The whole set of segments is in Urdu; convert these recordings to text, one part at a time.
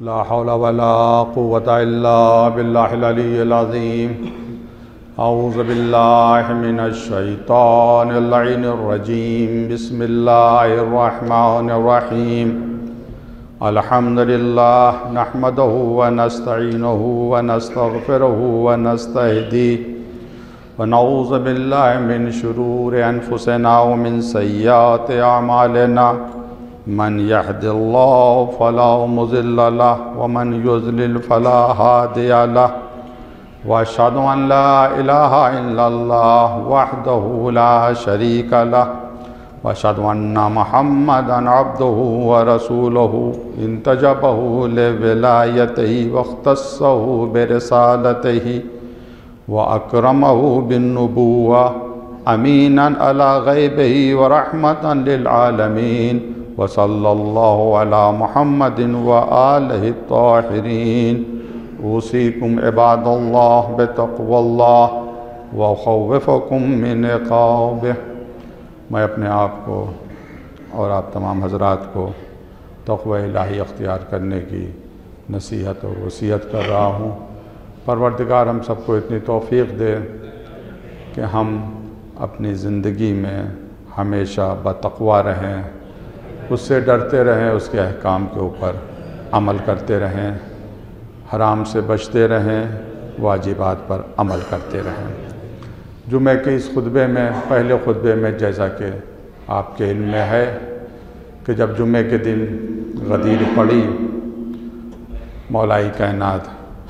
لا حول ولا قوة إلا بالله العلي العظيم. أعوذ بالله من الشيطان اللعين الرجيم. بسم الله الرحمن الرحيم. الحمد لله نحمده ونستعينه ونستغفره ونستهديه ونعوذ بالله من شرور أنفسنا ومن سيئات أعمالنا. من يهد الله فلا مضل له ومن يضلل فلا هادي له. وأشهد أن لا إله إلا الله وحده لا شريك له. وأشهد أن محمدًا عبده ورسوله انتجبه لولايته واختصه برسالته وأكرمه بالنبوة أمينًا على غيبه ورحمة للعالمين. وصلى الله على محمد وآله الطاهرين. أوصيكم عباد الله بتقوى الله وأخوفكم من عقابه. میں اپنے آپ کو اور آپ تمام حضرات کو تقوی الہی اختیار کرنے کی نصیحت اور وصیت کر رہا ہوں. پروردگار ہم سب کو اتنی توفیق دے کہ ہم اپنی زندگی میں ہمیشہ بتقوی رہیں، اس سے ڈرتے رہیں، اس کے احکام کے اوپر عمل کرتے رہیں، حرام سے بچتے رہیں، واجبات پر عمل کرتے رہیں. جمعہ کے اس خطبے میں، پہلے خطبے میں، جیسا کہ آپ کے علم میں ہے کہ جب جمعہ کے دن غدیر پڑی، مولا کائنات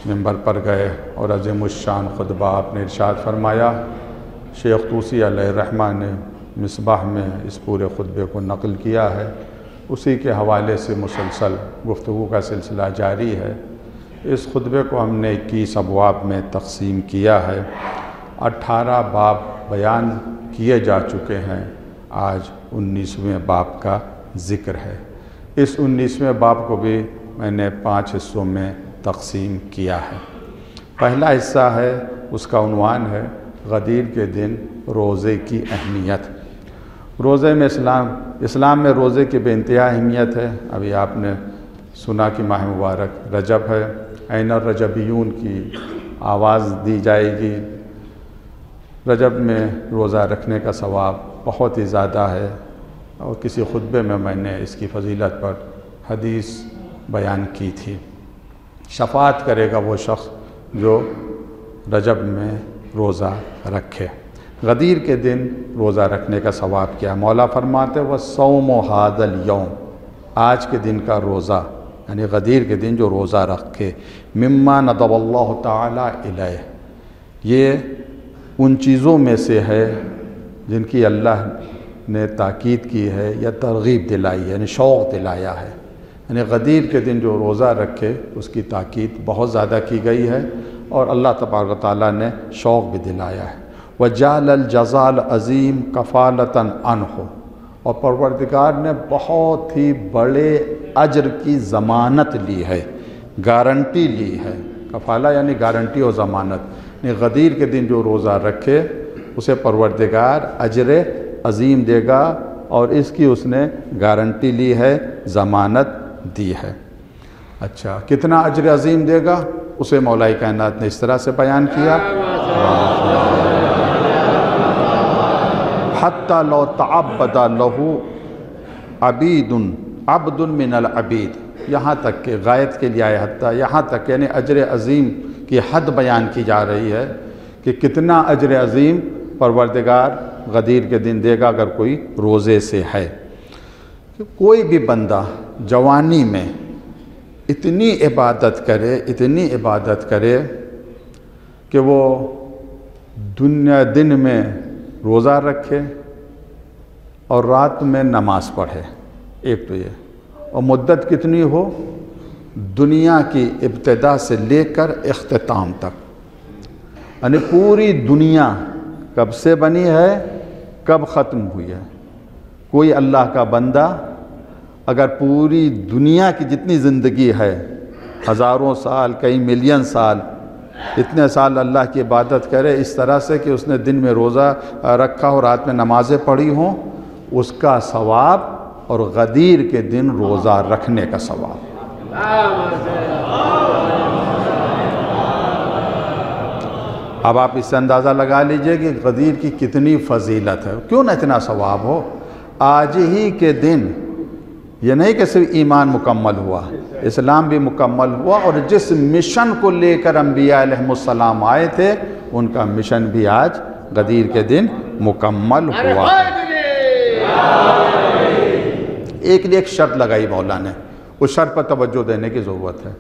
منبر پر گئے اور عظیم الشان خطبہ آپ نے ارشاد فرمایا. شیخ طوسی علیہ الرحمہ نے مصباح میں اس پورے خطبے کو نقل کیا ہے. اسی کے حوالے سے مسلسل گفتگو کا سلسلہ جاری ہے. اس خطبے کو ہم نے 21 ابواب میں تقسیم کیا ہے. 18 باب بیان کیے جا چکے ہیں. آج 19ویں باب کا ذکر ہے. اس 19ویں باب کو بھی میں نے 5 حصوں میں تقسیم کیا ہے. پہلا حصہ ہے، اس کا عنوان ہے غدیر کے دن روزے کی اہمیت. روزے میں اسلام میں روزے کی بے انتہا اہمیت ہے. ابھی آپ نے سنا کہ ماہ مبارک رجب ہے. عین الرجبیون کی آواز دی جائے گی. رجب میں روزہ رکھنے کا ثواب بہت ہی زیادہ ہے، اور کسی خطبے میں نے اس کی فضیلت پر حدیث بیان کی تھی. شفاعت کرے گا وہ شخص جو رجب میں روزہ رکھے. غدیر کے دن روزہ رکھنے کا ثواب کیا؟ مولا فرماتے وَالصَّوْمُ هَذَا الْيَوْمِ، آج کے دن کا روزہ، یعنی غدیر کے دن جو روزہ رکھے، مما ندب اللہ تعالی الیہ، یہ ان چیزوں میں سے ہے جن کی اللہ نے تاکید کی ہے یا ترغیب دلائی ہے، یعنی شوق دلایا ہے. یعنی غدیر کے دن جو روزہ رکھے اس کی تاکید بہت زیادہ کی گئی ہے، اور اللہ تبارک و تعالیٰ نے شوق بھی دلایا ہے. وَجَعَلَ الْجَزَاءَ الْعَظِيمَ كَفَالَةً عَنْهُ، اور پروردگار نے بہت ہی بڑے اجر کی ضمانت لی ہے، گارنٹی لی ہے. کفالہ یعنی گارنٹی اور ضمانت. یعنی غدیر کے دن جو روزہ رکھے اسے پروردگار اجر عظیم دے گا، اور اس کی اس نے گارنٹی لی ہے، ضمانت دی ہے. اچھا، کتنا اجر عظیم دے گا اسے مولا کائنات نے اس طرح سے بیان کیا. حَتَّى لَوْ تَعَبَّدَ لَهُ عَبْدٌ مِّنَ الْعَبِيدِ، یہاں تک کہ غایت کے لیے آئے حتیٰ، یہاں تک یعنی اجر عظیم کی حد بیان کی جا رہی ہے کہ کتنا اجر عظیم پروردگار غدیر کے دن دے گا اگر کوئی روزے سے ہے. کوئی بھی بندہ جوانی میں اتنی عبادت کرے کہ وہ دن میں روزہ رکھے اور رات میں نماز پڑھے، ایک تو یہ، اور مدت کتنی ہو؟ دنیا کی ابتدا سے لے کر اختتام تک، یعنی پوری دنیا کب سے بنی ہے، کب ختم ہوئی ہے. کوئی اللہ کا بندہ اگر پوری دنیا کی جتنی زندگی ہے، ہزاروں سال، کئی ملین سال، اتنے سال اللہ کی عبادت کرے اس طرح سے کہ اس نے دن میں روزہ رکھا اور رات میں نمازیں پڑھی ہوں، اس کا ثواب اور غدیر کے دن روزہ رکھنے کا ثواب. اب آپ اس سے اندازہ لگا لیجئے کہ غدیر کی کتنی فضیلت ہے، کیوں نہ اتنا ثواب ہو۔ آج ہی کے دن یہ نہیں کہ صرف ایمان مکمل ہوا، اسلام بھی مکمل ہوا، اور جس مشن کو لے کر انبیاء علیہ السلام آئے تھے ان کا مشن بھی آج غدیر کے دن مکمل ہوا۔ ایک شرط لگائی مولا نے، اس شرط پر توجہ دینے کی ضرورت ہے۔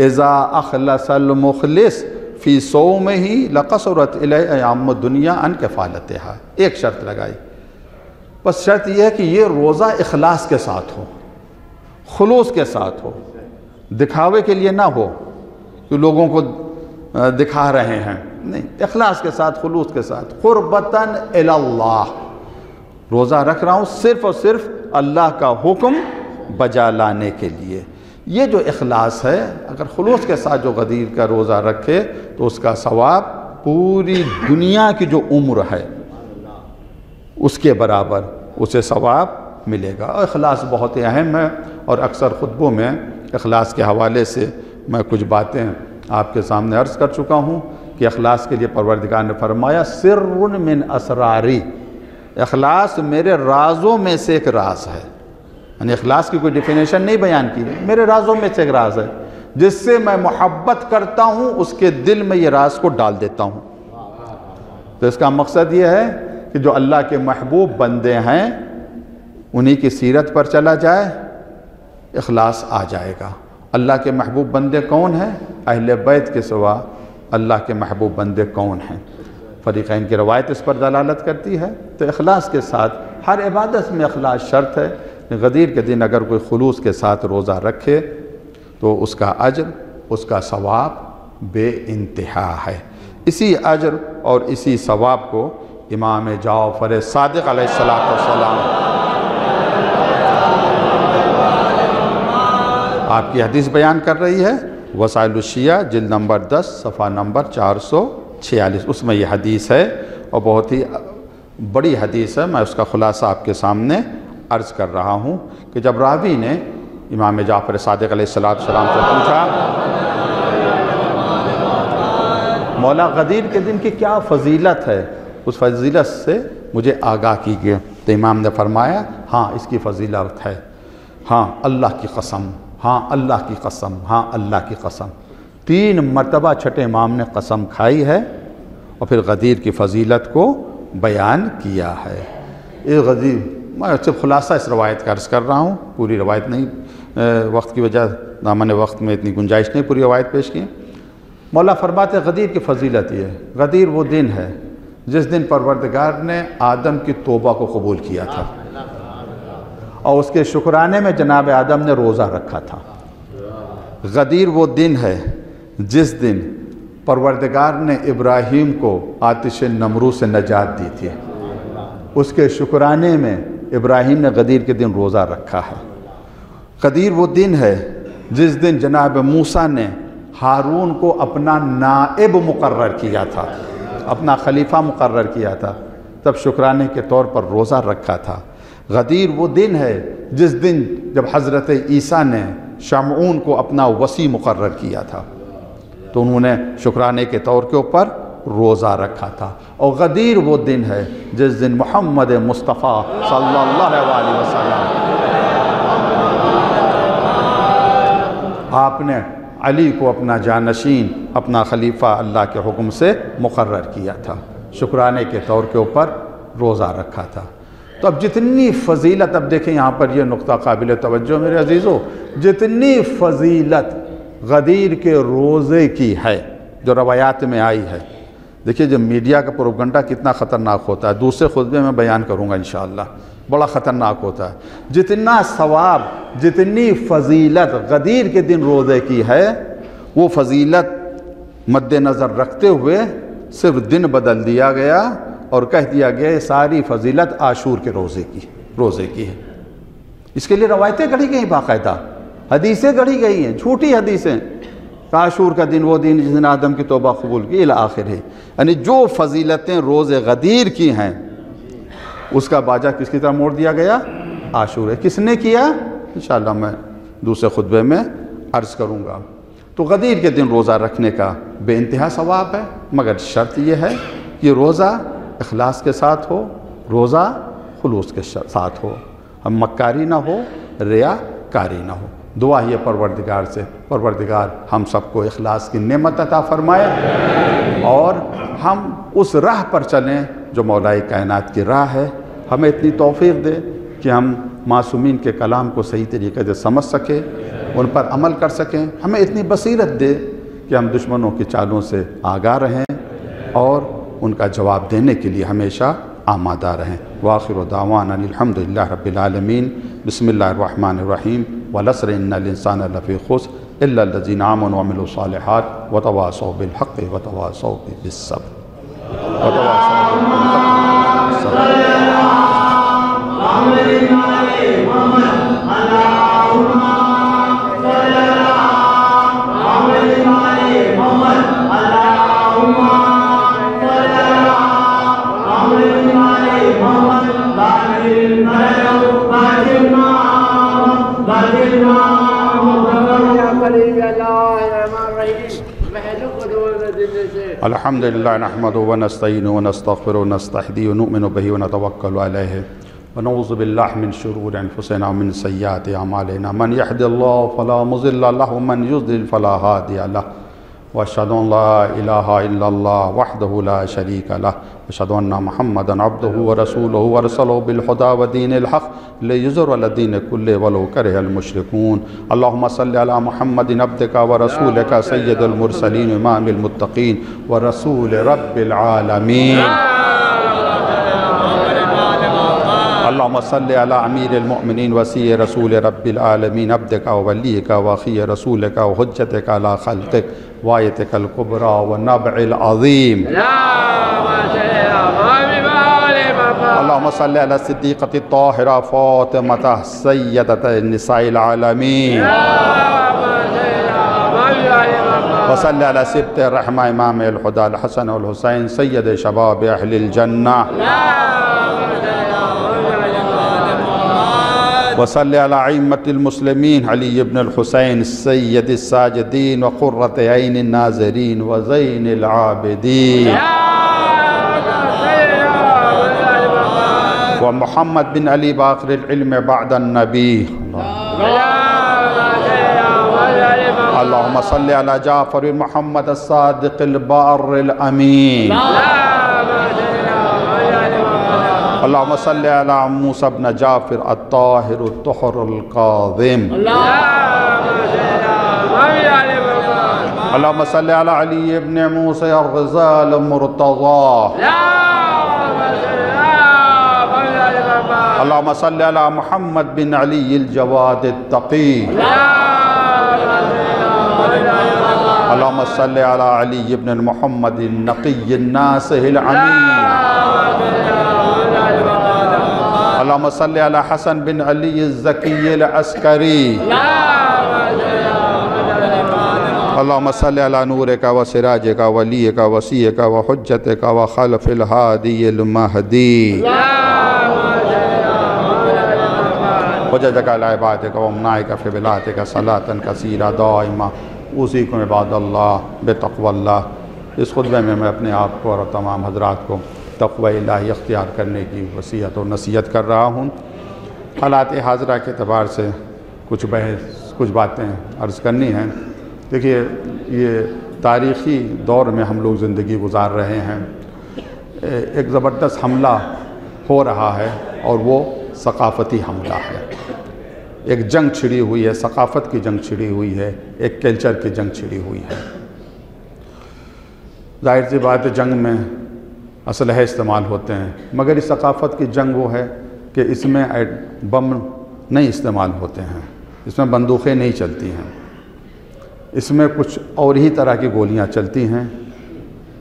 اذا اخلص المخلص فی صومہ لقصرت الیہ ایام الدنیا عن کفالتہا، ایک شرط لگائی، بس شرط یہ ہے کہ یہ روزہ اخلاص کے ساتھ ہو، خلوص کے ساتھ ہو، دکھاوے کے لیے نہ ہو کہ لوگوں کو دکھا رہے ہیں، نہیں، اخلاص کے ساتھ، خلوص کے ساتھ، قربتاً الی اللہ، روزہ رکھ رہا ہوں صرف اور صرف اللہ کا حکم بجا لانے کے لیے۔ یہ جو اخلاص ہے، اگر خلوص کے ساتھ جو غدیر کا روزہ رکھے تو اس کا ثواب پوری دنیا کی جو عمر ہے اس کے برابر اسے ثواب ملے گا۔ اور اخلاص بہت اہم ہے، اور اکثر خطبوں میں اخلاص کے حوالے سے میں کچھ باتیں آپ کے سامنے عرض کر چکا ہوں کہ اخلاص کے لیے پروردگار نے فرمایا سر من اسراری، اخلاص میرے رازوں میں سے ایک راز ہے، یعنی اخلاص کی کوئی ڈیفینیشن نہیں بیان کی ہے، میرے رازوں میں سے ایک راز ہے، جس سے میں محبت کرتا ہوں اس کے دل میں یہ راز کو ڈال دیتا ہوں۔ تو اس کا مقصد یہ ہے کہ جو اللہ کے محبوب بندے ہیں انہی کی سیرت پر چلا جائے، اخلاص آ جائے گا۔ اللہ کے محبوب بندے کون ہیں؟ اہل بیت کے سوا اللہ کے محبوب بندے کون ہیں؟ فریقین کی روایت اس پر دلالت کرتی ہے۔ تو اخلاص کے ساتھ، ہر عبادت میں اخلاص شرط ہے۔ غدیر کے دن اگر کوئی خلوص کے ساتھ روزہ رکھے تو اس کا اجر، اس کا ثواب بے انتہا ہے۔ اسی اجر اور اسی ثواب کو امام جعفر صادق علیہ السلام آپ کی حدیث بیان کر رہی ہے، وسائل الشیعہ جلد نمبر 10 صفحہ نمبر 446، اس میں یہ حدیث ہے، اور بہت ہی بڑی حدیث ہے۔ میں اس کا خلاصہ آپ کے سامنے عرض کر رہا ہوں کہ جب راوی نے امام جعفر صادق علیہ السلام سے پوچھا مولا غدیر کے دن کی کیا فضیلت ہے، اس فضیلت سے مجھے آگاہ کیجیے، تو امام نے فرمایا ہاں اس کی فضیلت ہے، ہاں اللہ کی قسم، ہاں اللہ کی قسم، ہاں اللہ کی قسم، 3 مرتبہ چھٹے امام نے قسم کھائی ہے اور پھر غدیر کی فضیلت کو بیان کیا ہے۔ یہ غدیر، میں صرف خلاصہ اس روایت کا عرض کر رہا ہوں، پوری روایت نہیں، وقت کی وجہ دامن وقت میں اتنی گنجائش نہیں پوری روایت پیش کی۔ مولا فرماتے ہیں غدیر کی فضیلت یہ ہے، غدیر وہ دن ہے جس دن پروردگار نے آدم کی توبہ کو قبول کیا تھا، اور اس کے شکرانے میں جناب آدم نے روزہ رکھا تھا۔ غدیر وہ دن ہے جس دن پروردگار نے ابراہیم کو آتش نمرود سے نجات دی تھی، اس کے شکرانے میں ابراہیم نے غدیر کے دن روزہ رکھا ہے۔ غدیر وہ دن ہے جس دن جناب موسیٰ نے ہارون کو اپنا نائب مقرر کیا تھا، اپنا خلیفہ مقرر کیا تھا، تب شکرانے کے طور پر روزہ رکھا تھا۔ غدیر وہ دن ہے جس دن جب حضرت عیسیٰ نے شمعون کو اپنا وصی مقرر کیا تھا تو انہوں نے شکرانے کے طور کے اوپر روزہ رکھا تھا۔ اور غدیر وہ دن ہے جس دن محمد مصطفیٰ صلی اللہ علیہ وسلم آپ نے علی کو اپنا جانشین، اپنا خلیفہ اللہ کے حکم سے مقرر کیا تھا، شکرانے کے طور کے اوپر روزہ رکھا تھا۔ تو اب جتنی فضیلت، اب دیکھیں یہاں پر یہ نقطہ قابل توجہ میرے عزیزو، جتنی فضیلت غدیر کے روزے کی ہے جو روایات میں آئی ہے، دیکھیے جب میڈیا کا پروپیگنڈا کتنا خطرناک ہوتا ہے، دوسرے خطبے میں بیان کروں گا انشاءاللہ، بڑا خطرناک ہوتا ہے۔ جتنا ثواب، جتنی فضیلت غدیر کے دن روزے کی ہے، وہ فضیلت مد نظر رکھتے ہوئے صرف دن بدل دیا گیا اور کہہ دیا گیا یہ ساری فضیلت عاشور کے روزے کی ہے۔ اس کے لیے روایتیں گڑھی گئیں، باقاعدہ حدیثیں گڑھی گئی ہیں، جھوٹی حدیثیں، عاشور کا دن وہ دن جس دن آدم کی توبہ قبول کی الی آخر ہے، یعنی جو فضیلتیں روز غدیر کی ہیں اس کا باجہ کس کی طرح موڑ دیا گیا؟ عاشور ہے۔ کس نے کیا؟ انشاءاللہ میں دوسرے خطبے میں عرض کروں گا۔ تو غدیر کے دن روزہ رکھنے کا بے انتہا ثواب ہے، مگر شرط یہ ہے کہ روزہ اخلاص کے ساتھ ہو، روزہ خلوص کے ساتھ ہو، ہم مکاری نہ ہو، ریا کاری نہ ہو۔ دعا ہے پروردگار سے، پروردگار ہم سب کو اخلاص کی نعمت عطا فرمائے اور ہم اس راہ پر چلیں جو مولا کائنات کی راہ ہے۔ ہمیں اتنی توفیق دے کہ ہم معصومین کے کلام کو صحیح طریقے سے سمجھ سکیں، ان پر عمل کر سکیں۔ ہمیں اتنی بصیرت دے کہ ہم دشمنوں کی چالوں سے آگاہ رہیں اور ان کا جواب دینے کے لیے ہمیشہ آمادہ رہیں۔ وآخر دعوانا الحمدللہ رب العالمین۔ بسم اللہ الرحمن الرحیم۔ والعصر ان الانسان لفی خسر الا الذین آمنوا وعملوا الصالحات وتواصوا بالحق وتواصوا بالصبر۔ الحمدللہ نحمدہ ونستعینہ ونستغفرہ ونستہدیہ ونؤمن بہ ونتوکل علیہ ونعوذ باللہ من شرور انفسنا ومن سیئات اعمالنا من یہد اللہ فلا مضل لہ ومن یضلل فلا ہادی لہ واشہد ان لا الہ الا اللہ وحدہ لا شریک لہ واشہد ان محمدا عبدہ ورسولہ ورسلہ بالہدی ودین الحق لیظہرہ علی الدین کلہ ولو کرہ المشرکون۔ اللہم صلی علی محمد عبدک ورسولک سید المرسلین امام المتقین ورسول رب العالمین۔ اللہم صلی علی امیر المؤمنین وسیع رسول رب العالمین عبدک وولیک واخی رسولک وحجتک علی خلقک وآیتک الکبریٰ ونبع العظیم۔ اللہم صلی علی صدیقۃ الطاہرہ فاطمہ سیدۃ النساء العالمین وصلی علی سبط الرحمہ امام الہدی الحسن والحسین سید شباب اہل الجنہ وصلی علی ائمۃ المسلمین علی بن الحسین سید الساجدین وقرۃ عین الناظرین وزین العابدین ومحمد بن علی باقر العلم بعد النبی۔ اللہم صلی علی جعفر محمد الصادق البار الامین۔ اللہم صلی علی موسیٰ بن جعفر الطاہر الطہر القاظم۔ اللہم صلی علی علی بن موسیٰ الغزال المرتضی۔ اللہم صلی علی محمد بن علی الجواد التقی۔ اللہم صلی علی علی بن محمد النقی الناصح الامین۔ اللہم صلی علی حسن بن علی الزکی العسکری۔ اللہم صلی علی نورک و سراجک و ولیک و وسیعک و حجتک و خلف الہادی المہدی وجدک علی عبادک و امنائک فی بلادک صلاة کثیرہ دائمہ۔ اوصیکم عباد اللہ بتقوی اللہ۔ اس خطبہ میں اپنے آپ کو اور تمام حضرات کو تقوی الہی اختیار کرنے کی وصیت اور نصیحت کر رہا ہوں۔ حالات حاضرہ کے اعتبار سے کچھ باتیں عرض کرنی ہیں۔ دیکھیے یہ تاریخی دور میں ہم لوگ زندگی گزار رہے ہیں۔ ایک زبردست حملہ ہو رہا ہے اور وہ ثقافتی حملہ ہے۔ ایک جنگ چھڑی ہوئی ہے، ثقافت کی جنگ چھڑی ہوئی ہے، ایک کلچر کی جنگ چھڑی ہوئی ہے۔ ظاہر سی بات ہے جنگ میں اسلحے استعمال ہوتے ہیں، مگر اس ثقافت کی جنگ وہ ہے کہ اس میں بم نہیں استعمال ہوتے ہیں، اس میں بندوقیں نہیں چلتی ہیں، اس میں کچھ اور ہی طرح کی گولیاں چلتی ہیں۔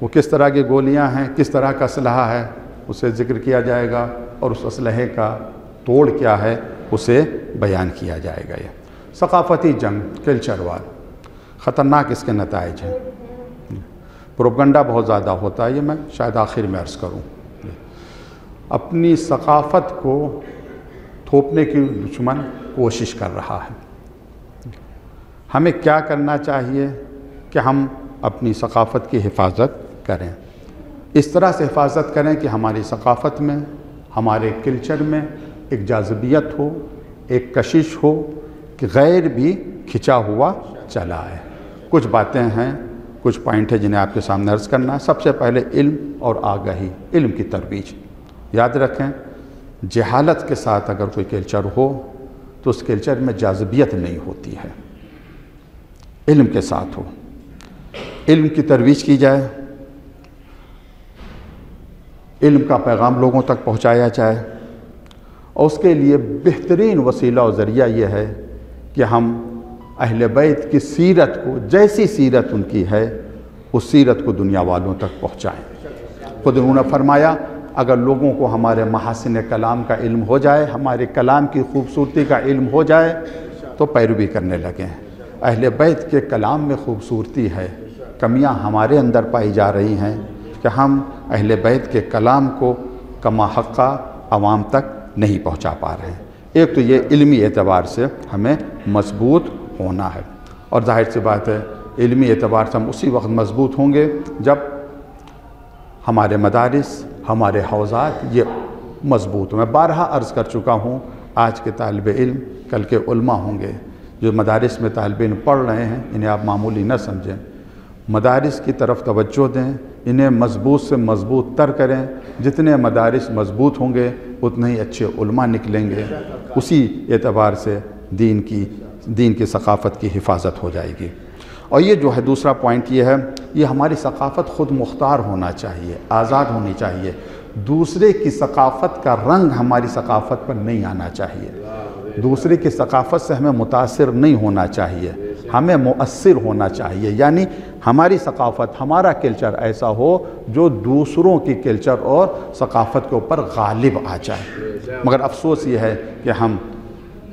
وہ کس طرح کی گولیاں ہیں، کس طرح کا اسلحہ ہے، اسے ذکر کیا جائے گا اور اس اسلحے کا توڑ کیا ہے اسے بیان کیا جائے گا۔ یہ ثقافتی جنگ، کلچر وار، خطرناک اس کے نتائج ہیں۔ پروپگنڈا بہت زیادہ ہوتا ہے، یہ میں شاید آخر میں عرض کروں۔ اپنی ثقافت کو تھوپنے کی دشمن کوشش کر رہا ہے۔ ہمیں کیا کرنا چاہیے کہ ہم اپنی ثقافت کی حفاظت کریں، اس طرح سے حفاظت کریں کہ ہماری ثقافت میں، ہمارے کلچر میں ایک جاذبیت ہو، ایک کشش ہو کہ غیر بھی کھنچا ہوا چلا ہے۔ کچھ باتیں ہیں، کچھ پوائنٹ ہیں جنہیں آپ کے سامنے عرض کرنا ہے۔ سب سے پہلے علم اور آگاہی، علم کی ترویج۔ یاد رکھیں، جہالت کے ساتھ اگر کوئی کلچر ہو تو اس کلچر میں جاذبیت نہیں ہوتی ہے، علم کے ساتھ ہو، علم کی ترویج کی جائے، علم کا پیغام لوگوں تک پہنچایا جائے، اور اس کے لیے بہترین وسیلہ و ذریعہ یہ ہے کہ ہم اہل بیت کی سیرت کو، جیسی سیرت ان کی ہے، اس سیرت کو دنیا والوں تک پہنچائیں۔ خود انہوں نے فرمایا اگر لوگوں کو ہمارے محاسن کلام کا علم ہو جائے، ہمارے کلام کی خوبصورتی کا علم ہو جائے تو پیروی کرنے لگیں۔ اہل بیت کے کلام میں خوبصورتی ہے، کمیاں ہمارے اندر پائی جا رہی ہیں کہ ہم اہل بیت کے کلام کو کما حقہ عوام تک نہیں پہنچا پا رہے ہیں۔ ایک تو یہ علمی اعتبار سے ہمیں مضبوط ہونا ہے، اور ظاہر سی بات ہے علمی اعتبار سے ہم اسی وقت مضبوط ہوں گے جب ہمارے مدارس، ہمارے حوزات یہ مضبوط ہوں۔ میں بارہا عرض کر چکا ہوں، آج کے طالب علم کل کے علماء ہوں گے۔ جو مدارس میں طالب علم پڑھ رہے ہیں انہیں آپ معمولی نہ سمجھیں، مدارس کی طرف توجہ دیں، انہیں مضبوط سے مضبوط تر کریں۔ جتنے مدارس مضبوط ہوں گے اتنے ہی اچھے علماء نکلیں گے، اسی اعتبار سے دین کی ثقافت کی حفاظت ہو جائے گی۔ اور یہ جو ہے دوسرا پوائنٹ یہ ہے، یہ ہماری ثقافت خود مختار ہونا چاہیے، آزاد ہونی چاہیے۔ دوسرے کی ثقافت کا رنگ ہماری ثقافت پر نہیں آنا چاہیے، دوسرے کی ثقافت سے ہمیں متاثر نہیں ہونا چاہیے، ہمیں مؤثر ہونا چاہیے۔ یعنی ہماری ثقافت، ہمارا کلچر ایسا ہو جو دوسروں کی کلچر اور ثقافت کے اوپر غالب آ جائے۔ مگر افسوس یہ ہے کہ ہم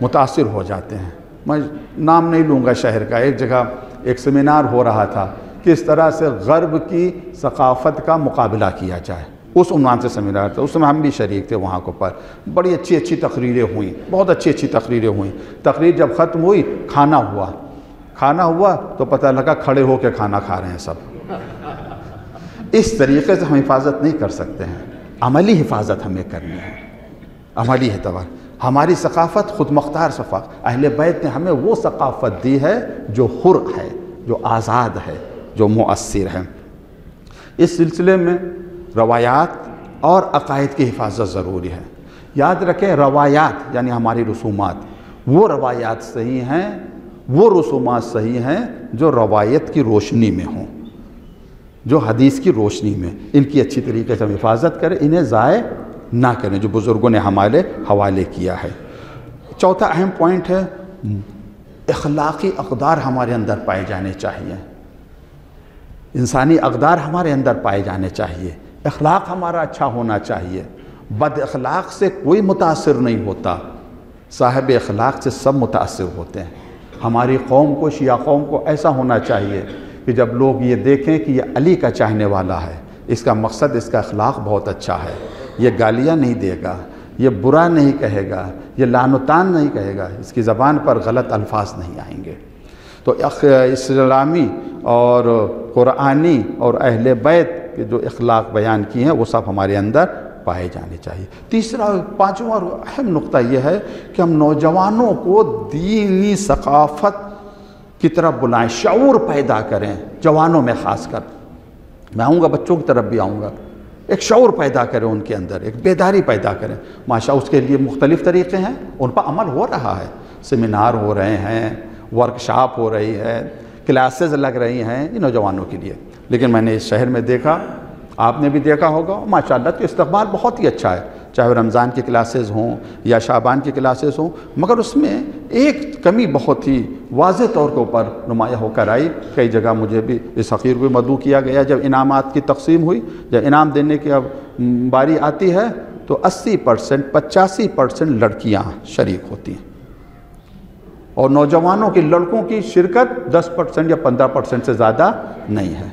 متاثر ہو جاتے ہیں۔ میں نام نہیں لوں گا شہر کا، ایک جگہ ایک سیمینار ہو رہا تھا، کس طرح سے غرب کی ثقافت کا مقابلہ کیا جائے، اس عنوان سے سیمینار تھا۔ اس میں ہم بھی شریک تھے وہاں کے اوپر، بڑی اچھی تقریریں ہوئیں، بہت اچھی تقریریں ہوئیں۔ تقریر جب ختم ہوئی، کھانا ہوا تو پتہ لگا کھڑے ہو کے کھانا کھا رہے ہیں سب۔ اس طریقے سے ہم حفاظت نہیں کر سکتے ہیں، عملی حفاظت ہمیں کرنی ہے، عملی اعتبار۔ ہماری ثقافت خود مختار ثقافت، اہل بیت نے ہمیں وہ ثقافت دی ہے جو حر ہے، جو آزاد ہے، جو مؤثر ہے۔ اس سلسلے میں روایات اور عقائد کی حفاظت ضروری ہے۔ یاد رکھیں، روایات یعنی ہماری رسومات، وہ روایات صحیح ہیں، وہ رسومات صحیح ہیں جو روایت کی روشنی میں ہوں، جو حدیث کی روشنی میں، ان کی اچھی طریقے سے ہم حفاظت کریں، انہیں ضائع نہ کریں جو بزرگوں نے ہمارے حوالے کیا ہے۔ چوتھا اہم پوائنٹ ہے، اخلاقی اقدار ہمارے اندر پائے جانے چاہیے، انسانی اقدار ہمارے اندر پائے جانے چاہیے، اخلاق ہمارا اچھا ہونا چاہیے۔ بد اخلاق سے کوئی متاثر نہیں ہوتا، صاحب اخلاق سے سب متاثر ہوتے ہیں۔ ہماری قوم کو، شیعہ قوم کو ایسا ہونا چاہیے کہ جب لوگ یہ دیکھیں کہ یہ علی کا چاہنے والا ہے، اس کا مقصد، اس کا اخلاق بہت اچھا ہے، یہ گالیاں نہیں دے گا، یہ برا نہیں کہے گا، یہ لعن و طعن نہیں کہے گا، اس کی زبان پر غلط الفاظ نہیں آئیں گے۔ تو اسلامی اور قرآنی اور اہل بیت کے جو اخلاق بیان کی ہیں وہ سب ہمارے اندر پائے جانے چاہیے۔ تیسرا، پانچواں اور اہم نقطہ یہ ہے کہ ہم نوجوانوں کو دینی ثقافت کی طرف بلائیں، شعور پیدا کریں جوانوں میں، خاص کر میں آؤں گا بچوں کی طرف بھی آؤں گا، ایک شعور پیدا کریں ان کے اندر، ایک بیداری پیدا کریں۔ ماشاء اس کے لیے مختلف طریقے ہیں، ان پر عمل ہو رہا ہے، سیمینار ہو رہے ہیں، ورکشاپ ہو رہی ہے، کلاسز لگ رہی ہیں یہ نوجوانوں کے لیے۔ لیکن میں نے اس شہر میں دیکھا، آپ نے بھی دیکھا ہوگا، ماشاءاللہ تو استقبال بہت ہی اچھا ہے، چاہے رمضان کی کلاسز ہوں یا شعبان کی کلاسز ہوں، مگر اس میں ایک کمی بہت ہی واضح طور کے اوپر نمایاں ہو کر آئی۔ کئی جگہ مجھے بھی اس حقیر کو مدعو کیا گیا، جب انعامات کی تقسیم ہوئی، جب انعام دینے کی اب باری آتی ہے تو 80%، 85% لڑکیاں شریک ہوتی ہیں، اور نوجوانوں کی، لڑکوں کی شرکت 10% یا 15% سے زیادہ نہیں ہے۔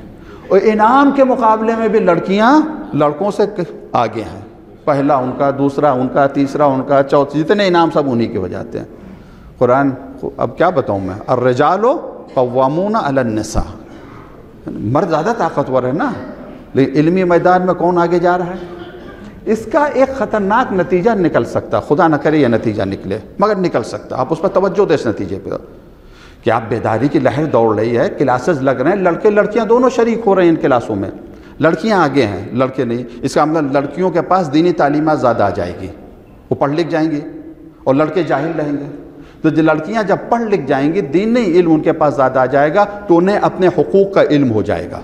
اور انعام کے مقابلے میں بھی لڑکیاں لڑکوں سے آگے ہیں، پہلا ان کا، دوسرا ان کا، تیسرا ان کا، چوتھا، جتنے انعام سب انہی کے ہو جاتے ہیں۔ قرآن اب کیا بتاؤں میں، الرجال قوامون علی النساء، مرد زیادہ طاقتور ہے نا، لیکن علمی میدان میں کون آگے جا رہا ہے؟ اس کا ایک خطرناک نتیجہ نکل سکتا، خدا نہ کرے یہ نتیجہ نکلے مگر نکل سکتا، آپ اس پر توجہ دیں اس نتیجے پہ کہ آپ بیداری کی لہر دوڑ رہی ہے، کلاسز لگ رہے ہیں، لڑکے لڑکیاں دونوں شریک ہو رہے ہیں ان کلاسوں میں، لڑکیاں آگے ہیں لڑکے نہیں، اس کا مطلب لڑکیوں کے پاس دینی تعلیمات زیادہ آ جائے گی، وہ پڑھ لکھ جائیں گی اور لڑکے جاہل رہیں گے، تو جو لڑکیاں جب پڑھ لکھ جائیں گی، دینی علم ان کے پاس زیادہ آ جائے گا، تو انہیں اپنے حقوق کا علم ہو جائے گا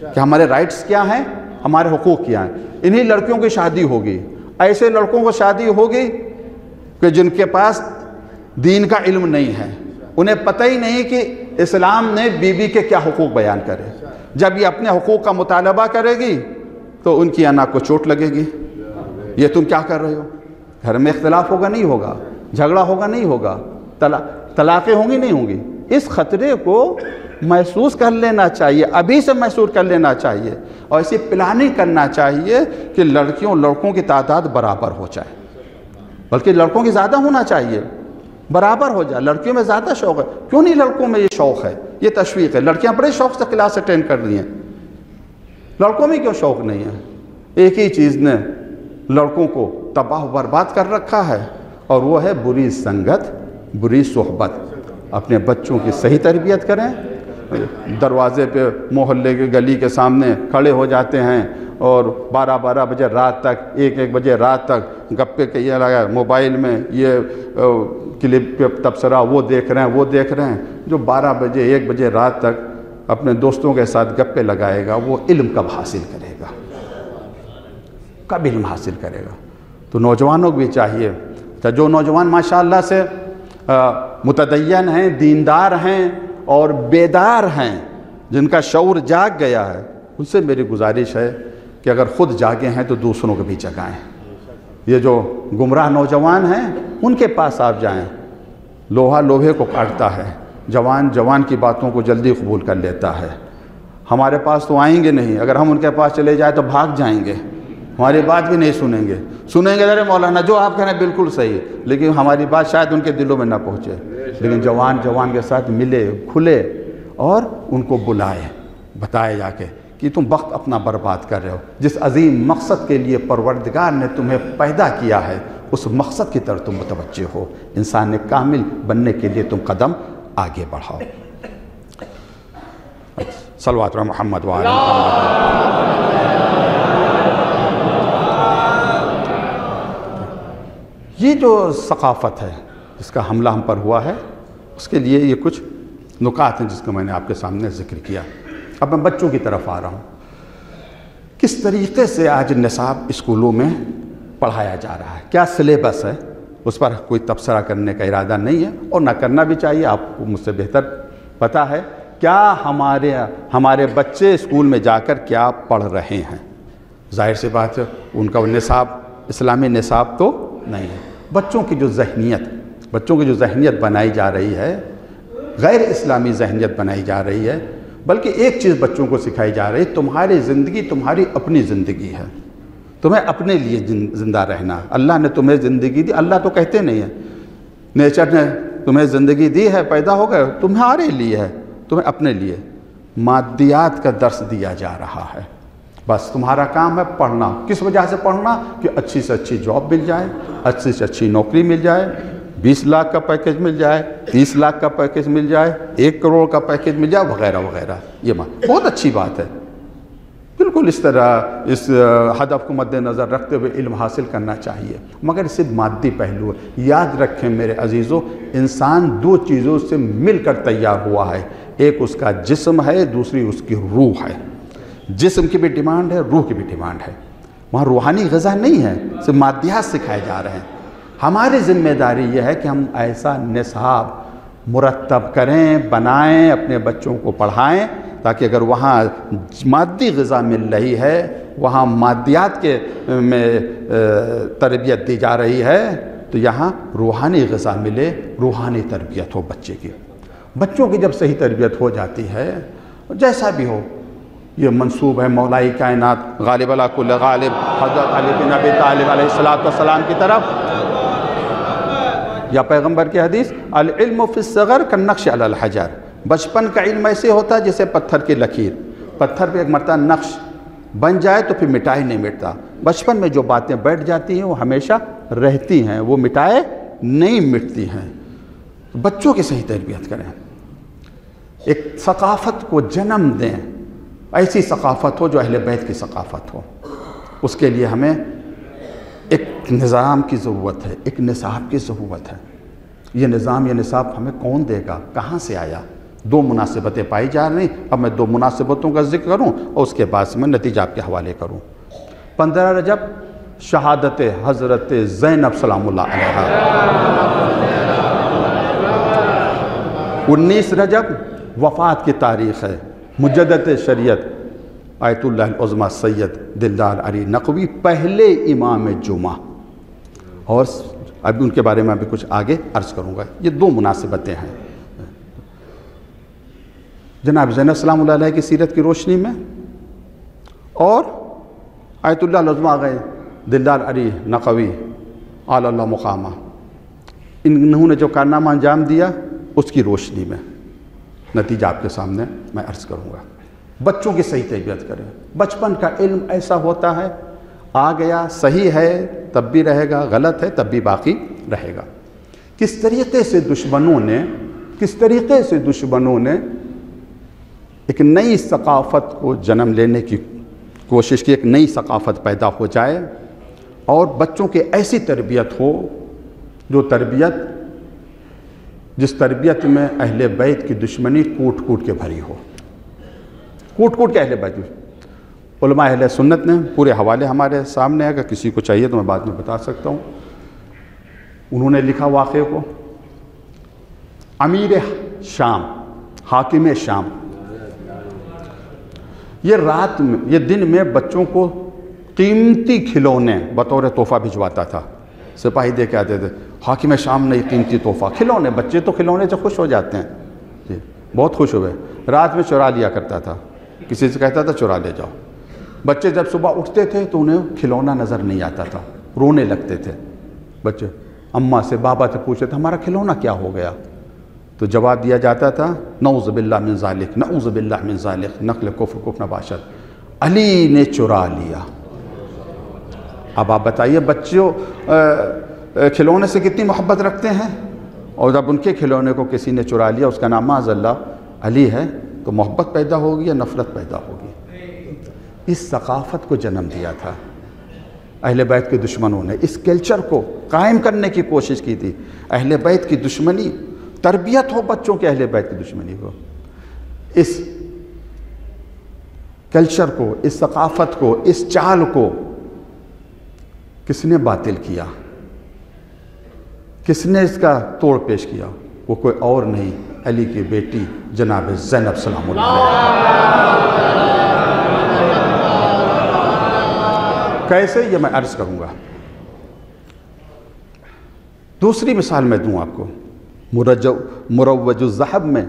کہ ہمارے رائٹس کیا ہیں، ہمارے حقوق کیا ہیں۔ انہی لڑکیوں کی شادی ہوگی، ایسے لڑکوں کو شادی ہوگی کہ جن کے پاس دین کا علم نہیں ہے، انہیں پتہ ہی نہیں کہ اسلام نے بیوی کے کیا حقوق بیان کرے، جب یہ اپنے حقوق کا مطالبہ کرے گی تو ان کی انا کو چوٹ لگے گی، یہ تم کیا کر رہے ہو، گھر میں اختلاف ہوگا نہیں ہوگا، جھگڑا ہوگا نہیں ہوگا، طلاقیں ہوں گی نہیں ہوں گی۔ اس خطرے کو محسوس کر لینا چاہیے، ابھی سے محسوس کر لینا چاہیے، اور ایسی پلاننگ کرنا چاہیے کہ لڑکیوں لڑکوں کی تعداد برابر ہو جائے، بلکہ لڑکوں کی زیادہ ہونا چاہیے، برابر ہو جائے۔ لڑکیوں میں زیادہ شوق ہے، کیوں نہیں لڑکوں میں یہ شوق ہے، یہ تشویق ہے، لڑکیاں بڑے شوق سے کلاس اٹینڈ کر رہی ہیں، لڑکوں میں کیوں شوق نہیں ہے؟ ایک ہی چیز نے لڑکوں کو تباہ و برباد کر رکھا ہے، اور وہ ہے بری سنگت، بری صحبت۔ اپنے بچوں کی صحیح تربیت کریں، دروازے پہ محلے کے گلی کے سامنے کھڑے ہو جاتے ہیں اور 12 بجے رات تک، 1 بجے رات تک گپے کے یہ لگا، موبائل میں یہ کلپ پہ تبصرہ وہ دیکھ رہے ہیں وہ دیکھ رہے ہیں۔ جو 12 بجے 1 بجے رات تک اپنے دوستوں کے ساتھ گپے لگائے گا، وہ علم کب حاصل کرے گا، کب علم حاصل کرے گا؟ تو نوجوانوں کو بھی چاہیے، جو نوجوان ماشاءاللہ سے متدین ہیں، دیندار ہیں اور بیدار ہیں، جن کا شعور جاگ گیا ہے، ان سے میری گزارش ہے کہ اگر خود جاگے ہیں تو دوسروں کو بھی جگائیں۔ یہ جو گمراہ نوجوان ہیں ان کے پاس آپ جائیں، لوہا لوہے کو کاٹتا ہے، جوان جوان کی باتوں کو جلدی قبول کر لیتا ہے۔ ہمارے پاس تو آئیں گے نہیں، اگر ہم ان کے پاس چلے جائیں تو بھاگ جائیں گے، ہماری بات بھی نہیں سنیں گے، ارے مولانا جو آپ کہہ رہے ہیں بالکل صحیح، لیکن ہماری بات شاید ان کے دلوں میں نہ پہنچے۔ لیکن جوان کے ساتھ ملے کھلے اور ان کو بلائے، بتائے جا کے کہ تم وقت اپنا برباد کر رہے ہو، جس عظیم مقصد کے لیے پروردگار نے تمہیں پیدا کیا ہے اس مقصد کی طرف تم متوجہ ہو، انسان کامل بننے کے لیے تم قدم آگے بڑھاؤ۔ صلوات محمد وعلی محمد۔ یہ جو ثقافت ہے جس کا حملہ ہم پر ہوا ہے، اس کے لیے یہ کچھ نکات ہیں جس کو میں نے آپ کے سامنے ذکر کیا۔ اب میں بچوں کی طرف آ رہا ہوں، کس طریقے سے آج نصاب اسکولوں میں پڑھایا جا رہا ہے، کیا سلیبس ہے، اس پر کوئی تبصرہ کرنے کا ارادہ نہیں ہے اور نہ کرنا بھی چاہیے، آپ کو مجھ سے بہتر پتہ ہے کیا ہمارے بچے اسکول میں جا کر کیا پڑھ رہے ہیں۔ ظاہر سی بات ہے ان کا نصاب اسلامی نصاب تو نہیں ہے۔ بچوں کی جو ذہنیت بنائی جا رہی ہے، غیر اسلامی ذہنیت بنائی جا رہی ہے، بلکہ ایک چیز بچوں کو سکھائی جا رہی ہے، تمہاری زندگی تمہاری اپنی زندگی ہے، تمہیں اپنے لیے زندہ رہنا، اللہ نے تمہیں زندگی دی، اللہ تو کہتے نہیں ہے، نیچر نے تمہیں زندگی دی ہے، پیدا ہو گئے، تمہارے لیے ہے، تمہیں اپنے لیے۔ مادیات کا درس دیا جا رہا ہے، بس تمہارا کام ہے پڑھنا۔ کس وجہ سے پڑھنا؟ کہ اچھی سے اچھی جاب مل جائے، اچھی سے اچھی نوکری مل جائے، 20 لاکھ کا پیکج مل جائے، 30 لاکھ کا پیکج مل جائے، 1 کروڑ کا پیکج مل جائے، وغیرہ وغیرہ۔ یہ بہت اچھی بات ہے، بالکل اس طرح اس ہدف کو مد نظر رکھتے ہوئے علم حاصل کرنا چاہیے، مگر صرف مادی پہلو ہے۔ یاد رکھیں میرے عزیزوں، انسان 2 چیزوں سے مل کر تیار ہوا ہے، ایک اس کا جسم ہے، دوسری اس کی روح ہے۔ جسم کی بھی ڈیمانڈ ہے، روح کی بھی ڈیمانڈ ہے، وہاں روحانی غذا نہیں ہے، صرف مادیات سکھائے جا رہے ہیں۔ ہماری ذمہ داری یہ ہے کہ ہم ایسا نصاب مرتب کریں، بنائیں، اپنے بچوں کو پڑھائیں، تاکہ اگر وہاں مادی غذا مل رہی ہے، وہاں مادیات کے میں تربیت دی جا رہی ہے، تو یہاں روحانی غذا ملے، روحانی تربیت ہو بچے کی۔ بچوں کی جب صحیح تربیت ہو جاتی ہے، جیسا بھی ہو، یہ منسوب ہے مولائی کائنات غالب علی کل غالب حضرت علی بن ابی طالب علیہ السلام کی طرف، یا پیغمبر کی حدیث العلم فی الصغر کالنقش علی الحجر، بچپن کا علم ایسے ہوتا ہے جیسے پتھر کی لکیر، پتھر پہ ایک مرتبہ نقش بن جائے تو پھر مٹائے نہیں مٹتا۔ بچپن میں جو باتیں بیٹھ جاتی ہیں وہ ہمیشہ رہتی ہیں، وہ مٹائے نہیں مٹتی ہیں۔ بچوں کی صحیح تربیت کریں، ایک ثقافت کو جنم دیں، ایسی ثقافت ہو جو اہل بیت کی ثقافت ہو۔ اس کے لیے ہمیں ایک نظام کی ضرورت ہے، ایک نصاب کی ضرورت ہے۔ یہ نظام، یہ نصاب ہمیں کون دے گا، کہاں سے آیا؟ دو مناسبتیں پائی جا رہی، اب میں دو مناسبتوں کا ذکر کروں اور اس کے بعد میں نتیجہ آپ کے حوالے کروں۔ 15 رجب شہادت حضرت زینب سلام اللہ علیہا، 19 رجب وفات کی تاریخ ہے، مجدد شریعت آیت اللہ العظمیٰ سید دلدار علی نقوی پہلے امام جمعہ، اور ابھی ان کے بارے میں ابھی کچھ آگے عرض کروں گا۔ یہ دو مناسبتیں ہیں جناب زینب سلام اللہ علیہ کی سیرت کی روشنی میں، اور آیت اللہ العظمیٰ دلدار علی نقوی اعلی اللہ مقامہ، انہوں نے جو کارنامہ انجام دیا اس کی روشنی میں نتیجہ آپ کے سامنے میں عرض کروں گا۔ بچوں کی صحیح تربیت کریں۔ بچپن کا علم ایسا ہوتا ہے، آ گیا صحیح ہے تب بھی رہے گا، غلط ہے تب بھی باقی رہے گا۔ کس طریقے سے دشمنوں نے ایک نئی ثقافت کو جنم لینے کی کوشش کی، ایک نئی ثقافت پیدا ہو جائے اور بچوں کی ایسی تربیت ہو جس تربیت میں اہل بیت کی دشمنی کوٹ کوٹ کے بھری ہو، کوٹ کوٹ کے اہل بیت۔ علماء اہل سنت نے پورے حوالے ہمارے سامنے، اگر کسی کو چاہیے تو میں بعد میں بتا سکتا ہوں۔ انہوں نے لکھا واقعے کو، امیر شام، حاکم شام، یہ دن میں بچوں کو قیمتی کھلونے بطور تحفہ بھجواتا تھا، سپاہی دے کے آتے تھے۔ حاکم شام نے قیمتی تحفہ، کھلونے، بچے تو کھلونے سے خوش ہو جاتے ہیں جی، بہت خوش ہوئے۔ رات میں چرا لیا کرتا تھا، کسی سے کہتا تھا چرا لے جاؤ۔ بچے جب صبح اٹھتے تھے تو انہیں کھلونا نظر نہیں آتا تھا، رونے لگتے تھے بچے، اماں سے بابا سے پوچھتے تھے ہمارا کھلونا کیا ہو گیا؟ تو جواب دیا جاتا تھا نعوذ باللہ من ذالک، نعوذ باللہ من ذالک، نقل کفر نباشد، علی نے چرا لیا۔ اب آپ بتائیے بچوں کھلونے سے کتنی محبت رکھتے ہیں، اور جب ان کے کھلونے کو کسی نے چرا لیا، اس کا نام معاذ اللہ علی ہے، تو محبت پیدا ہوگی یا نفرت پیدا ہوگی؟ اس ثقافت کو جنم دیا تھا اہل بیت کے دشمنوں نے، اس کلچر کو قائم کرنے کی کوشش کی تھی۔ اہل بیت کی دشمنی، تربیت ہو بچوں کے اہل بیت کی دشمنی کو، اس کلچر کو، اس ثقافت کو، اس چال کو کس نے باطل کیا، کس نے اس کا توڑ پیش کیا؟ وہ کوئی اور نہیں، علی کی بیٹی جناب زینب سلام اللہ علیہ۔ کیسے، یہ میں عرض کروں گا۔ دوسری مثال میں دوں آپ کو، مروج الذہب میں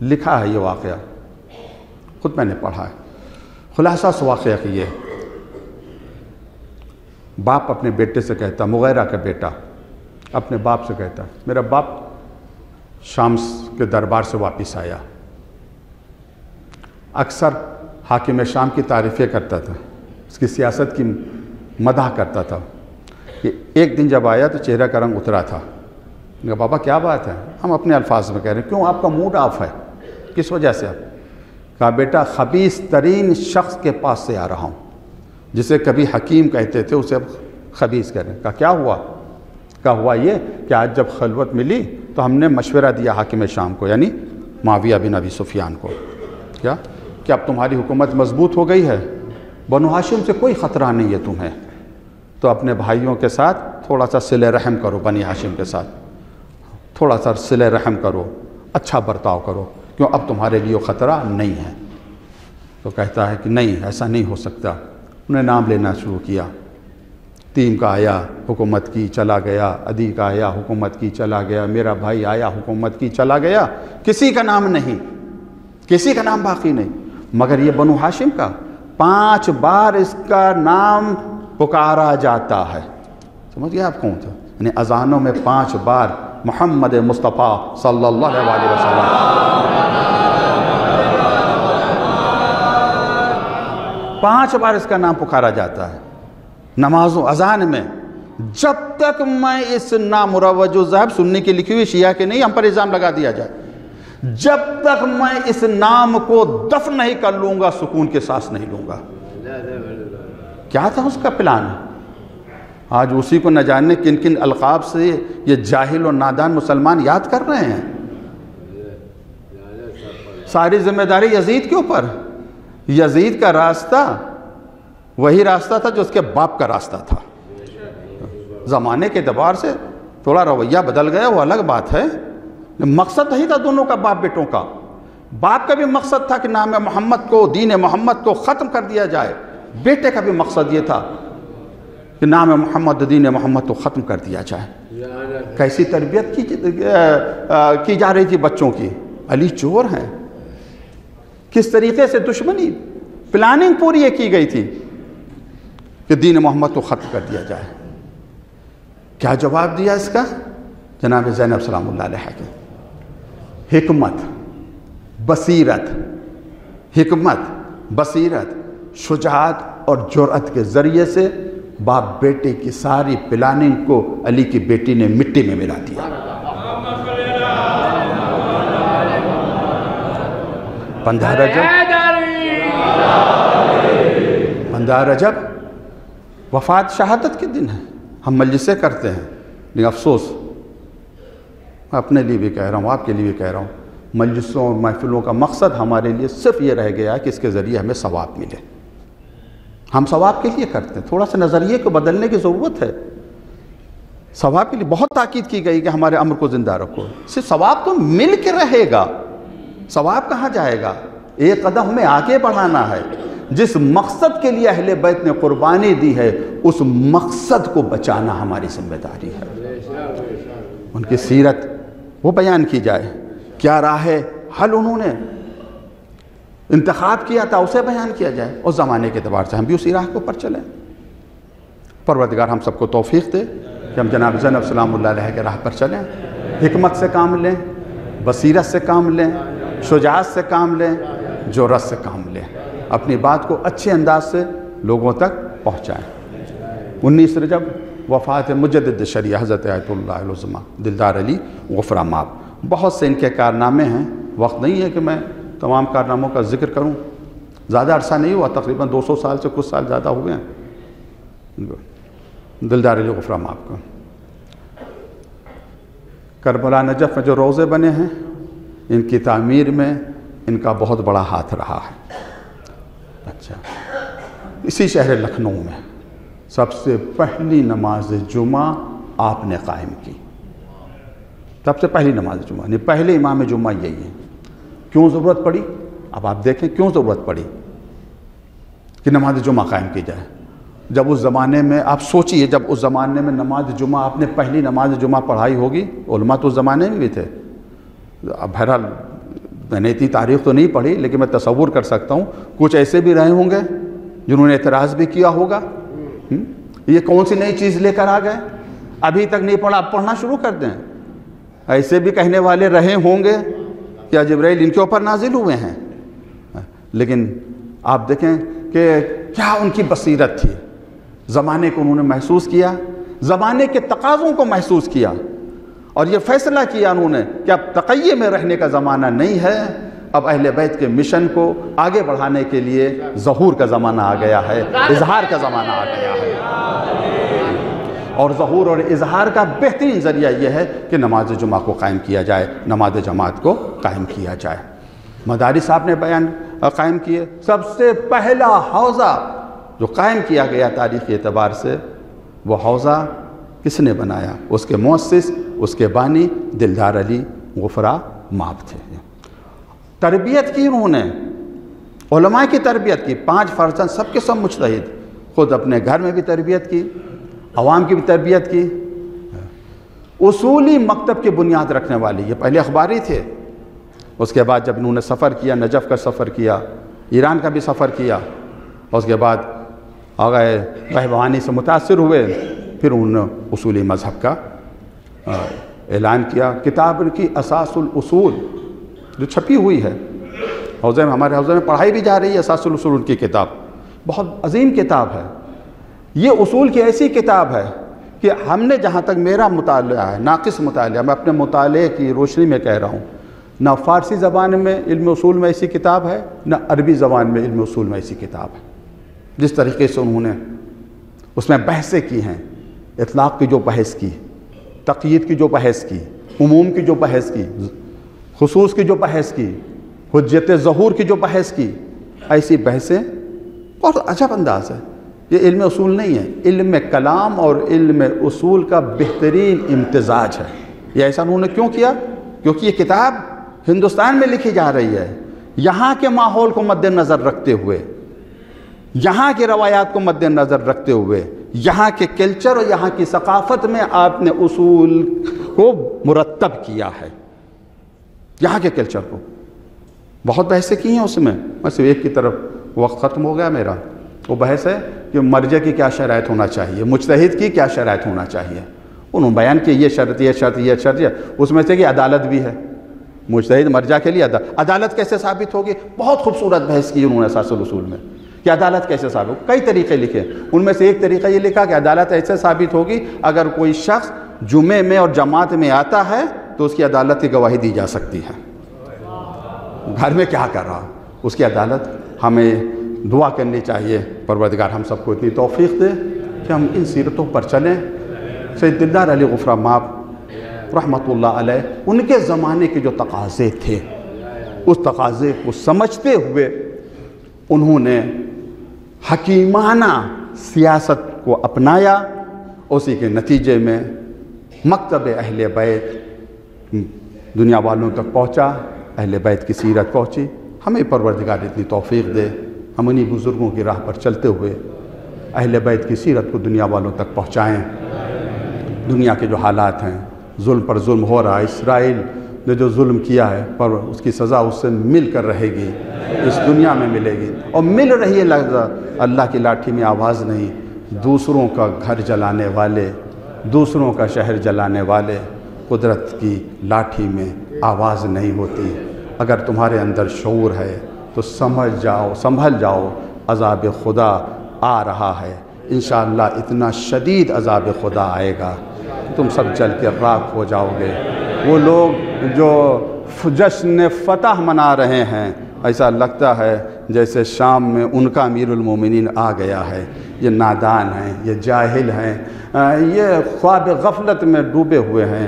لکھا ہے یہ واقعہ، خود میں نے پڑھا ہے۔ خلاصہ اس واقعہ کی یہ، باپ اپنے بیٹے سے کہتا، مغیرہ کا بیٹا اپنے باپ سے کہتا، میرا باپ شام کے دربار سے واپس آیا، اکثر حاکم شام کی تعریفیں کرتا تھا، اس کی سیاست کی مدح کرتا تھا۔ ایک دن جب آیا تو چہرہ کا رنگ اترا تھا۔ میں کہا بابا کیا بات ہے؟ ہم اپنے الفاظ میں کہہ رہے ہیں، کیوں آپ کا موڈ آف ہے، کس وجہ سے؟ آپ کہا بیٹا خبیث ترین شخص کے پاس سے آ رہا ہوں، جسے کبھی حکیم کہتے تھے اسے اب خبیث کہہ رہے ہیں۔ کہا کیا ہوا؟ کہا ہوا یہ کہ آج جب خلوت ملی تو ہم نے مشورہ دیا حاکم شام کو، یعنی معاویہ بن ابی سفیان کو، کیا کہ اب تمہاری حکومت مضبوط ہو گئی ہے، بنو ہاشم سے کوئی خطرہ نہیں ہے تمہیں، تو اپنے بھائیوں کے ساتھ تھوڑا سا صلہ رحم کرو، بنی ہاشم کے ساتھ تھوڑا سا صلہ رحم کرو، اچھا برتاؤ کرو، کیوں اب تمہارے لیے خطرہ نہیں ہے۔ تو کہتا ہے کہ نہیں، ایسا نہیں ہو سکتا۔ انہیں نام لینا شروع کیا، تیم کا آیا حکومت کی چلا گیا، عدی کا آیا حکومت کی چلا گیا، میرا بھائی آیا حکومت کی چلا گیا، کسی کا نام نہیں، کسی کا نام باقی نہیں، مگر یہ بنو ہاشم کا 5 بار اس کا نام پکارا جاتا ہے۔ سمجھ گئے آپ کون تھا؟ یعنی اذانوں میں 5 بار محمد مصطفیٰ صلی اللہ علیہ وسلم 5 بار اس کا نام پکارا جاتا ہے نماز و اذان میں. جب تک میں اس نامروج ذہب سنی کی لکھی ہوئی شیعہ کے نہیں، ہم پر الزام لگا دیا جائے، جب تک میں اس نام کو دفن نہیں کر لوں گا سکون کے سانس نہیں لوں گا. کیا تھا اس کا پلان؟ آج اسی کو نہ جاننے کن کن القاب سے یہ جاہل اور نادان مسلمان یاد کر رہے ہیں. ساری ذمہ داری یزید کے اوپر. یزید کا راستہ وہی راستہ تھا جو اس کے باپ کا راستہ تھا. زمانے کے اعتبار سے تھوڑا رویہ بدل گیا، وہ الگ بات ہے. مقصد نہیں تھا دونوں کا، باپ بیٹوں کا. باپ کا بھی مقصد تھا کہ نام محمد کو، دین محمد کو ختم کر دیا جائے. بیٹے کا بھی مقصد یہ تھا کہ نام محمد، دین محمد کو ختم کر دیا جائے. کیسی تربیت کی جا رہی تھی بچوں کی. علی چور ہیں. کس طریقے سے دشمنی، پلاننگ پوری یہ کی گئی تھی کہ دین محمد کو ختم کر دیا جائے. کیا جواب دیا اس کا جناب زینب سلام اللہ علیہ کے؟ حکمت، بصیرت، شجاعت اور جرأت کے ذریعے سے باپ بیٹے کی ساری پلاننگ کو علی کی بیٹی نے مٹی میں ملا دیا. 15 رجب وفات شہادت کے دن ہے. ہم مجلسیں کرتے ہیں، لیکن افسوس، میں اپنے لیے بھی کہہ رہا ہوں، آپ کے لیے بھی کہہ رہا ہوں، مجلسوں اور محفلوں کا مقصد ہمارے لیے صرف یہ رہ گیا کہ اس کے ذریعے ہمیں ثواب ملے. ہم ثواب کے لیے کرتے ہیں. تھوڑا سا نظریے کو بدلنے کی ضرورت ہے. ثواب کے لیے بہت تاکید کی گئی کہ ہمارے امر کو زندہ رکھو. صرف ثواب تو مل کے رہے گا، ثواب کہاں جائے گا؟ ایک قدم ہمیں آگے بڑھانا ہے. جس مقصد کے لیے اہل بیت نے قربانی دی ہے اس مقصد کو بچانا ہماری ذمہ داری ہے. ان کی سیرت وہ بیان کی جائے، کیا راہ حل انہوں نے انتخاب کیا تھا اسے بیان کیا جائے، اور زمانے کے اعتبار سے ہم بھی اسی راہ کے اوپر چلیں. پروردگار ہم سب کو توفیق دے کہ ہم جناب زینب سلام اللہ علیہ کے راہ پر چلیں، حکمت سے کام لیں، بصیرت سے کام لیں، شجاعت سے کام لیں، جرأت سے کام لیں، اپنی بات کو اچھے انداز سے لوگوں تک پہنچائیں. 19 رجب وفات مجدد شریعہ حضرت آیت اللہ العظمہ دلدار علی غفرہ مآب. بہت سے ان کے کارنامے ہیں، وقت نہیں ہے کہ میں تمام کارناموں کا ذکر کروں. زیادہ عرصہ نہیں ہوا، تقریباً 200 سال سے کچھ سال زیادہ ہوئے ہیں دلدار علی غفرہ مآب کا. کربلا نجف میں جو روضے بنے ہیں ان کی تعمیر میں ان کا بہت بڑا ہاتھ رہا ہے. اچھا، اسی شہر لکھنؤ میں سب سے پہلی نماز جمعہ آپ نے قائم کی. سب سے پہلی نماز جمعہ، یعنی پہلے امام جمعہ یہی ہے. کیوں ضرورت پڑی؟ اب آپ دیکھیں کیوں ضرورت پڑی کہ نماز جمعہ قائم کی جائے. جب اس زمانے میں آپ سوچئے، جب اس زمانے میں نماز جمعہ آپ نے پہلی نماز جمعہ پڑھائی ہوگی، علماء تو اس زمانے میں بھی تھے. اب بہرحال میں نے اتنی تاریخ تو نہیں پڑھی، لیکن میں تصور کر سکتا ہوں کچھ ایسے بھی رہے ہوں گے جنہوں نے اعتراض بھی کیا ہوگا. یہ کون سی نئی چیز لے کر آ گئے، ابھی تک نہیں پڑھا، اب پڑھنا شروع کر دیں. ایسے بھی کہنے والے رہے ہوں گے کیا جبرائیل ان کے اوپر نازل ہوئے ہیں. لیکن آپ دیکھیں کہ کیا ان کی بصیرت تھی. زمانے کو انہوں نے محسوس کیا، زمانے کے تقاضوں کو محسوس کیا، اور یہ فیصلہ کیا انہوں نے کہ اب تقیے میں رہنے کا زمانہ نہیں ہے، اب اہل بیت کے مشن کو آگے بڑھانے کے لیے ظہور کا زمانہ آ گیا ہے، اظہار کا زمانہ آ گیا ہے. اور ظہور اور اظہار کا بہترین ذریعہ یہ ہے کہ نماز جمعہ کو قائم کیا جائے، نماز جماعت کو قائم کیا جائے. مدارس آپ نے قائم کیے. سب سے پہلا حوزہ جو قائم کیا گیا تاریخی اعتبار سے، وہ حوزہ کس نے بنایا؟ اس کے مؤسس، اس کے بانی دلدار علی غفرہ مآب تھے. تربیت کی انہوں نے، علماء کی تربیت کی. 5 فرزند سب کے سب مجتہد، خود اپنے گھر میں بھی تربیت کی، عوام کی بھی تربیت کی. اصولی مکتب کی بنیاد رکھنے والی. یہ پہلے اخباری تھے، اس کے بعد جب انہوں نے سفر کیا، نجف کا سفر کیا، ایران کا بھی سفر کیا، اور اس کے بعد آگئے بہبہانی سے متاثر ہوئے، پھر انہوں نے اصولی مذہب کا اعلان کیا. کتاب کی اساس الاصول جو چھپی ہوئی ہے حوزے میں، ہمارے حوزے میں پڑھائی بھی جا رہی ہے، اساس الاصول ان کی کتاب. بہت عظیم کتاب ہے، یہ اصول کی ایسی کتاب ہے کہ ہم نے جہاں تک میرا مطالعہ ہے، ناقص مطالعہ، میں اپنے مطالعے کی روشنی میں کہہ رہا ہوں، نہ فارسی زبان میں علم اصول میں ایسی کتاب ہے، نہ عربی زبان میں علم اصول میں ایسی کتاب ہے۔ جس طریقے سے انہوں نے اس میں بحثیں کی ہیں، اطلاق کی جو بحث کی، تقیید کی جو بحث کی، عموم کی جو بحث کی، خصوص کی جو بحث کی، حجت ظہور کی جو بحث کی، ایسی بحثیں بہت عجب انداز ہے۔ یہ علم اصول نہیں ہے، علم کلام اور علم اصول کا بہترین امتزاج ہے۔ یہ ایسا انہوں نے کیوں کیا؟ کیونکہ یہ کتاب ہندوستان میں لکھی جا رہی ہے، یہاں کے ماحول کو مد نظر رکھتے ہوئے، یہاں کی روایات کو مد نظر رکھتے ہوئے، یہاں کے کلچر اور یہاں کی ثقافت میں آپ نے اصول کو مرتب کیا ہے، یہاں کے کلچر کو۔ بہت بحثیں کی ہیں اس میں صرف ایک کی طرف وقت ختم ہو گیا میرا۔ وہ بحث ہے کہ مرجع کی کیا شرائط ہونا چاہیے، مجتہد کی کیا شرائط ہونا چاہیے۔ انہوں نے بیان کی یہ شرط، یہ شرط، یہ شرط، اس میں سے کہ عدالت بھی ہے، مجتہد مرجع کے لیے عدالت کیسے ثابت ہوگی۔ بہت خوبصورت بحث کی انہوں نے اساس الاصول میں کہ عدالت کیسے ثابت ہوگی۔ کئی طریقے لکھے، ان میں سے ایک طریقہ یہ لکھا کہ عدالت ایسے ثابت ہوگی اگر کوئی شخص جمعے میں اور جماعت میں آتا ہے تو اس کی عدالت کی گواہی دی جا سکتی ہے۔ گھر میں کیا کر رہا، اس کی عدالت۔ ہمیں دعا کرنی چاہیے پروردگار ہم سب کو اتنی توفیق دے کہ ہم ان سیرتوں پر چلیں۔ سید دلدار علی غفرہ مآب رحمۃ اللہ علیہ، ان کے زمانے کے جو تقاضے تھے، اس تقاضے کو سمجھتے ہوئے انہوں نے حکیمانہ سیاست کو اپنایا۔ اسی کے نتیجے میں مکتب اہل بیت دنیا والوں تک پہنچا، اہل بیت کی سیرت پہنچی۔ ہمیں پروردگار اتنی توفیق دے ہم انہی بزرگوں کی راہ پر چلتے ہوئے اہل بیت کی سیرت کو دنیا والوں تک پہنچائیں۔ دنیا کے جو حالات ہیں، ظلم پر ظلم ہو رہا ہے، اسرائیل نے جو ظلم کیا ہے پر اس کی سزا اس سے مل کر رہے گی، اس دنیا میں ملے گی، اور مل رہی ہے لفظ اللہ کی لاٹھی میں آواز نہیں۔ دوسروں کا گھر جلانے والے، دوسروں کا شہر جلانے والے، قدرت کی لاٹھی میں آواز نہیں ہوتی۔ اگر تمہارے اندر شعور ہے تو سمجھ جاؤ، سنبھل جاؤ، عذاب خدا آ رہا ہے۔ انشاءاللہ اتنا شدید عذاب خدا آئے گا تم سب جل کے راکھ ہو جاؤ گے۔ وہ لوگ جو جشن فتح منا رہے ہیں، ایسا لگتا ہے جیسے شام میں ان کا امیر المومنین آ گیا ہے۔ یہ نادان ہیں، یہ جاہل ہیں، یہ خواب غفلت میں ڈوبے ہوئے ہیں۔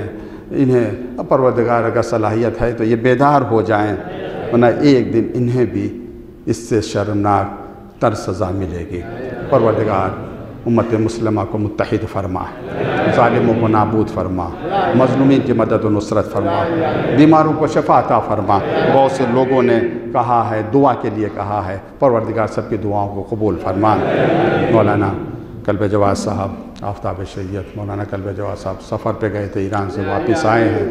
انہیں پروردگار اگر صلاحیت ہے تو یہ بیدار ہو جائیں، ورنہ ایک دن انہیں بھی اس سے شرمناک تر سزا ملے گی۔ پروردگار امت مسلمہ کو متحد فرما، ظالموں کو نابود فرما، مظلومین کی مدد و نصرت فرما، بیماروں کو شفا عطا فرما۔ بہت سے لوگوں نے کہا ہے، دعا کے لیے کہا ہے، پروردگار سب کی دعاؤں کو قبول فرما۔ مولانا قلب جواد صاحب، آفتاب شریعت مولانا قلب جواد صاحب سفر پہ گئے تھے، ایران سے واپس آئے ہیں،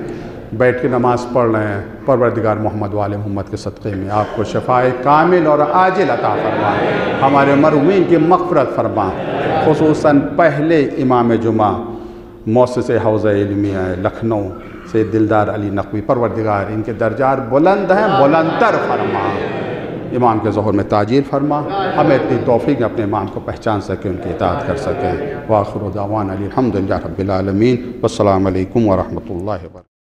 بیٹھ کے نماز پڑھ رہے ہیں۔ پروردگار محمد وآل محمد کے صدقے میں آپ کو شفائے کامل اور عاجل عطا فرما، ہمارے مرحومین کی مغفرت فرما، خصوصاً پہلے امام جمعہ مؤسس حوزہ علمیہ لکھنؤ سید دلدار علی نقوی، پروردگار ان کے درجات بلند ہیں، بلندتر فرما، امام کے ظہور میں تاجیل فرما، ہمیں اتنی توفیق اپنے امام کو پہچان سکیں، ان کی اطاعت کر سکیں۔ وآخر دعوانا الحمدللہ رب العالمین، والسلام علیکم ورحمۃ اللہ وبرکاتہ۔